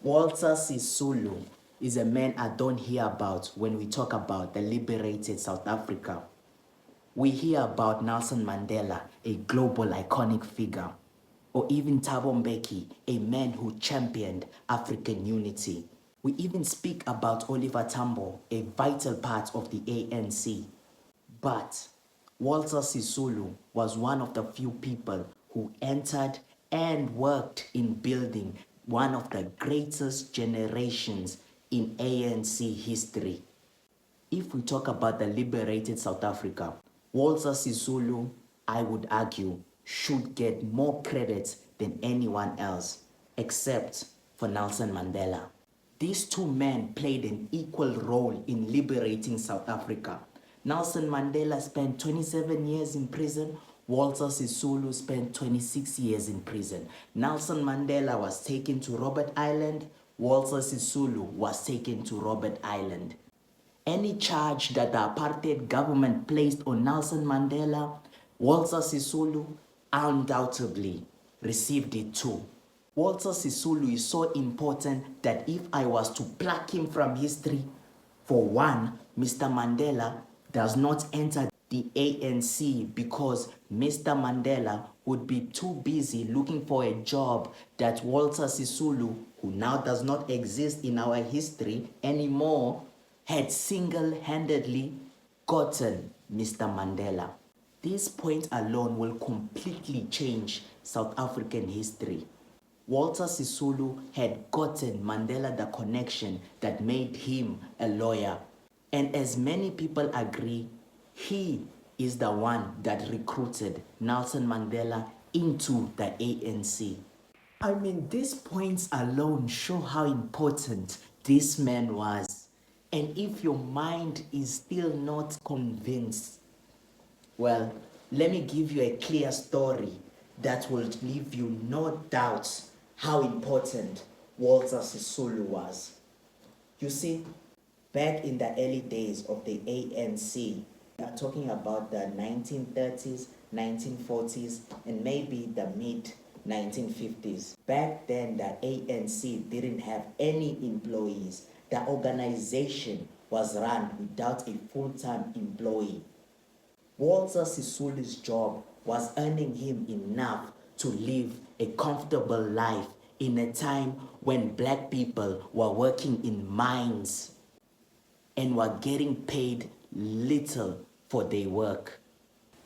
Walter Sisulu is a man I don't hear about when we talk about the liberated South Africa. We hear about Nelson Mandela, a global iconic figure, or even Thabo Mbeki, a man who championed African unity. We even speak about Oliver Tambo, a vital part of the ANC. But Walter Sisulu was one of the few people who entered and worked in building one of the greatest generations in ANC history. If we talk about the liberated South Africa, Walter Sisulu, I would argue, should get more credit than anyone else, except for Nelson Mandela. These two men played an equal role in liberating South Africa. Nelson Mandela spent 27 years in prison. Walter Sisulu spent 26 years in prison. Nelson Mandela was taken to Robert Island. Walter Sisulu was taken to Robert Island. Any charge that the apartheid government placed on Nelson Mandela, Walter Sisulu undoubtedly received it too. Walter Sisulu is so important that if I was to pluck him from history, for one, Mr. Mandela does not enter the ANC because Mr. Mandela would be too busy looking for a job that Walter Sisulu, who now does not exist in our history anymore, had single-handedly gotten Mr. Mandela. This point alone will completely change South African history. Walter Sisulu had gotten Mandela the connection that made him a lawyer. And as many people agree, he is the one that recruited Nelson Mandela into the ANC. I mean, these points alone show how important this man was. And if your mind is still not convinced, well, let me give you a clear story that will leave you no doubts how important Walter Sisulu was. You see, back in the early days of the ANC, we are talking about the 1930s, 1940s, and maybe the mid 1950s. Back then, the ANC didn't have any employees. The organization was run without a full-time employee. Walter Sisulu's job was earning him enough to live a comfortable life in a time when black people were working in mines and were getting paid little for their work.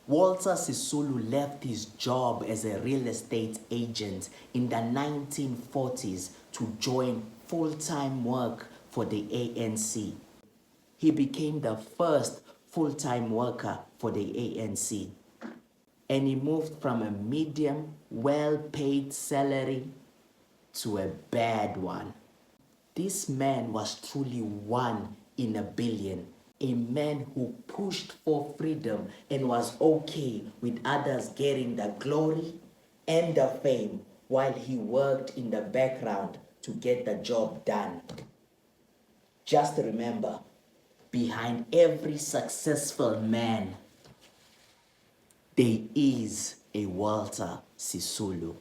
Walter Sisulu left his job as a real estate agent in the 1940s to join full-time work for the ANC. He became the first full-time worker for the ANC. And he moved from a medium, well-paid salary to a bad one. This man was truly one in a billion. A man who pushed for freedom and was okay with others getting the glory and the fame while he worked in the background to get the job done. Just remember, behind every successful man, there is a Walter Sisulu.